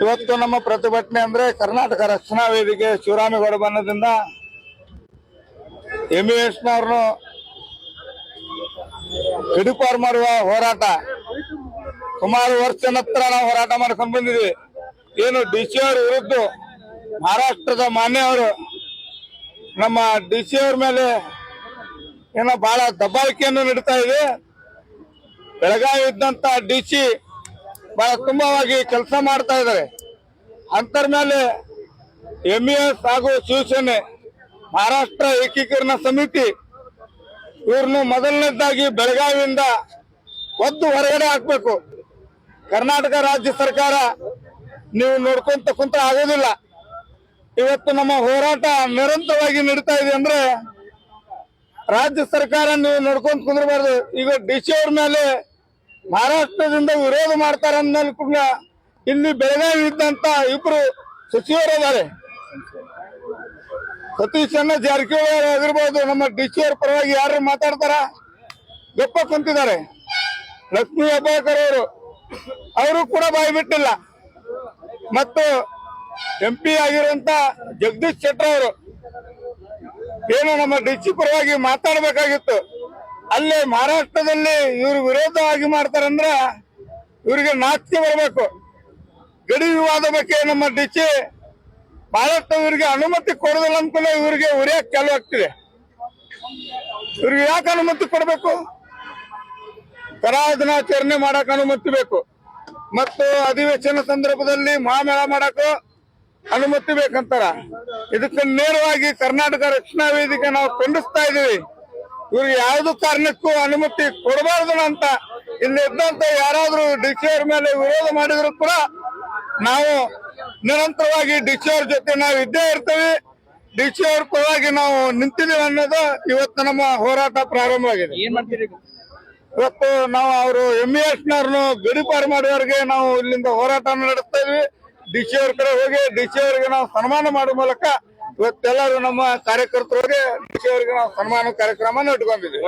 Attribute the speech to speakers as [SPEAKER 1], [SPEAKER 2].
[SPEAKER 1] ಇವತ್ತು ನಮ್ಮ ಪ್ರತಿಭಟನೆ ಅಂದ್ರೆ ಕರ್ನಾಟಕ ರಕ್ಷಣಾ ವೇದಿಕೆ ಶಿವರಾಮೇಗೌಡ ಬನ್ನದಿಂದ ಎಂಇಎಸ್ನವ್ರನ್ನು ಗಡೀಪಾರು ಮಾಡುವ ಹೋರಾಟ ಸುಮಾರು ವರ್ಷ ನಂತರ ನಾವು ಹೋರಾಟ ಮಾಡ್ಕೊಂಡು ಬಂದಿದ್ವಿ. ಏನು ಡಿಸಿ ಅವರ ವಿರುದ್ಧ ಮಹಾರಾಷ್ಟ್ರದ ಮಾನ್ಯವರು ನಮ್ಮ ಡಿಸಿ ಅವ್ರ ಮೇಲೆ ಏನೋ ಬಹಳ ದಬ್ಬಾಳಿಕೆಯನ್ನು ನೀಡ್ತಾ ಇದೆ. ಬೆಳಗಾವಿ ಇದ್ದಂತ ಡಿಸಿ ಬಹಳ ತುಂಬವಾಗಿ ಕೆಲಸ ಮಾಡ್ತಾ ಇದ್ದಾರೆ. ಅಂತರ ಮೇಲೆ ಎಂಇಎಸ್ ಹಾಗೂ ಶಿವಸೇನೆ ಮಹಾರಾಷ್ಟ್ರ ಏಕೀಕರಣ ಸಮಿತಿ ಇವ್ರನ್ನು ಮೊದಲನೇದಾಗಿ ಬೆಳಗಾವಿಯಿಂದ ಒದ್ದು ಹೊರಗಡೆ ಹಾಕ್ಬೇಕು. ಕರ್ನಾಟಕ ರಾಜ್ಯ ಸರ್ಕಾರ ನೀವು ನೋಡ್ಕೊಂತ ಕುಂತ ಆಗೋದಿಲ್ಲ. ಇವತ್ತು ನಮ್ಮ ಹೋರಾಟ ನಿರಂತರವಾಗಿ ನಡೀತಾ ಇದೆ ಅಂದ್ರೆ ರಾಜ್ಯ ಸರ್ಕಾರ ನೀವು ನೋಡ್ಕೊಂತ ಕುಂದ್ರಬಾರ್ದು. ಈಗ ಡಿಸಿ ಅವ್ರ ಮೇಲೆ ಮಹಾರಾಷ್ಟ್ರದಿಂದ ವಿರೋಧ ಮಾಡ್ತಾರೆ ಅಂದ್ಮೇಲೆ ಕೂಡ ಇಲ್ಲಿ ಬೆಳಗಾವಿ ಇದ್ದಂತ ಇಬ್ರು ಸಚಿವರು ಇದ್ದಾರೆ. ಸತೀಶ್ ಜಾರಕಿಹೊಳಿ ಆಗಿರ್ಬೋದು, ನಮ್ಮ ಡಿಸಿ ಅವ್ರ ಪರವಾಗಿ ಯಾರು ಮಾತಾಡ್ತಾರ ಗಪ್ಪ ಕುಂತಿದ್ದಾರೆ. ಲಕ್ಷ್ಮೀ ಹೆಬ್ಬಾಳ್ಕರ್ ಅವರು ಕೂಡ ಬಾಯಿ ಬಿಟ್ಟಿಲ್ಲ. ಮತ್ತು MP ಆಗಿರುವಂತ ಜಗದೀಶ್ ಶೆಟ್ಟರ್ ಅವರು ಏನು ನಮ್ಮ ಡಿಸಿ ಪರವಾಗಿ ಮಾತಾಡಬೇಕಾಗಿತ್ತು. ಅಲ್ಲೇ ಮಹಾರಾಷ್ಟ್ರದಲ್ಲಿ ಇವರು ವಿರೋಧವಾಗಿ ಮಾಡ್ತಾರಂದ್ರೆ ಇವರಿಗೆ ನಾಚಿಕೆ ಬರಬೇಕು. ಗಡಿ ವಿವಾದ ಬಗ್ಗೆ ನಮ್ಮ ಡಿಸಿ ಬಹಳಷ್ಟು ಇವರಿಗೆ ಅನುಮತಿ ಕೊಡೋದಿಲ್ಲ ಅಂದ್ಮೇಲೆ ಇವರಿಗೆ ಉರಿಯಕ್ಕೆ ಚಾಲು ಆಗ್ತಿದೆ. ಇವ್ರಿಗೆ ಯಾಕೆ ಅನುಮತಿ ಕೊಡಬೇಕು? ಕರಾದಿನಾಚರಣೆ ಮಾಡಕ್ ಅನುಮತಿ ಬೇಕು, ಮತ್ತು ಅಧಿವೇಶನ ಸಂದರ್ಭದಲ್ಲಿ ಮಹಾಮೇಳ ಮಾಡಕ್ಕೂ ಅನುಮತಿ ಬೇಕಂತಾರ. ಇದಕ್ಕೆ ನೇರವಾಗಿ ಕರ್ನಾಟಕ ರಕ್ಷಣಾ ವೇದಿಕೆ ನಾವು ಖಂಡಿಸ್ತಾ ಇದೀವಿ. ಇವ್ರಿಗೆ ಯಾವ್ದು ಕಾರಣಕ್ಕೂ ಅನುಮತಿ ಕೊಡಬಾರ್ದು ಅಂತ ಇಲ್ಲಿ ಇದ್ದಂತ ಯಾರಾದ್ರೂ ಡಿಸಿ ಅವ್ರ ಮೇಲೆ ವಿರೋಧ ಮಾಡಿದ್ರು ಕೂಡ ನಾವು ನಿರಂತರವಾಗಿ ಡಿಸಿ ಅವ್ರ ಜೊತೆ ನಾವು ಇದ್ದೇ ಇರ್ತೀವಿ. ಡಿಸಿ ಅವ್ರ ಪರವಾಗಿ ನಾವು ನಿಂತಿದ್ದೀವಿ ಅನ್ನೋದು ಇವತ್ತು ನಮ್ಮ ಹೋರಾಟ ಪ್ರಾರಂಭವಾಗಿದೆ. ಇವತ್ತು ನಾವು ಅವರು ಎಂಇಎಸ್ನವ್ರನ್ನು ಗಡೀಪಾರು ಮಾಡುವವರೆಗೆ ನಾವು ಇಲ್ಲಿಂದ ಹೋರಾಟ ನಡೆಸ್ತಾ ಇದ್ವಿ. ಡಿಸಿ ಅವ್ರ ಕಡೆ ಹೋಗಿ ಡಿಸಿ ಅವರಿಗೆ ನಾವು ಸನ್ಮಾನ ಮಾಡುವ ಮೂಲಕ ಇವತ್ತೆಲ್ಲರೂ ನಮ್ಮ ಕಾರ್ಯಕರ್ತರಿಗೆ ಡಿಸಿ ಅವರಿಗೆ ನಾವು ಸನ್ಮಾನ ಕಾರ್ಯಕ್ರಮ ಇಟ್ಕೊಂಡಿದ್ವಿ.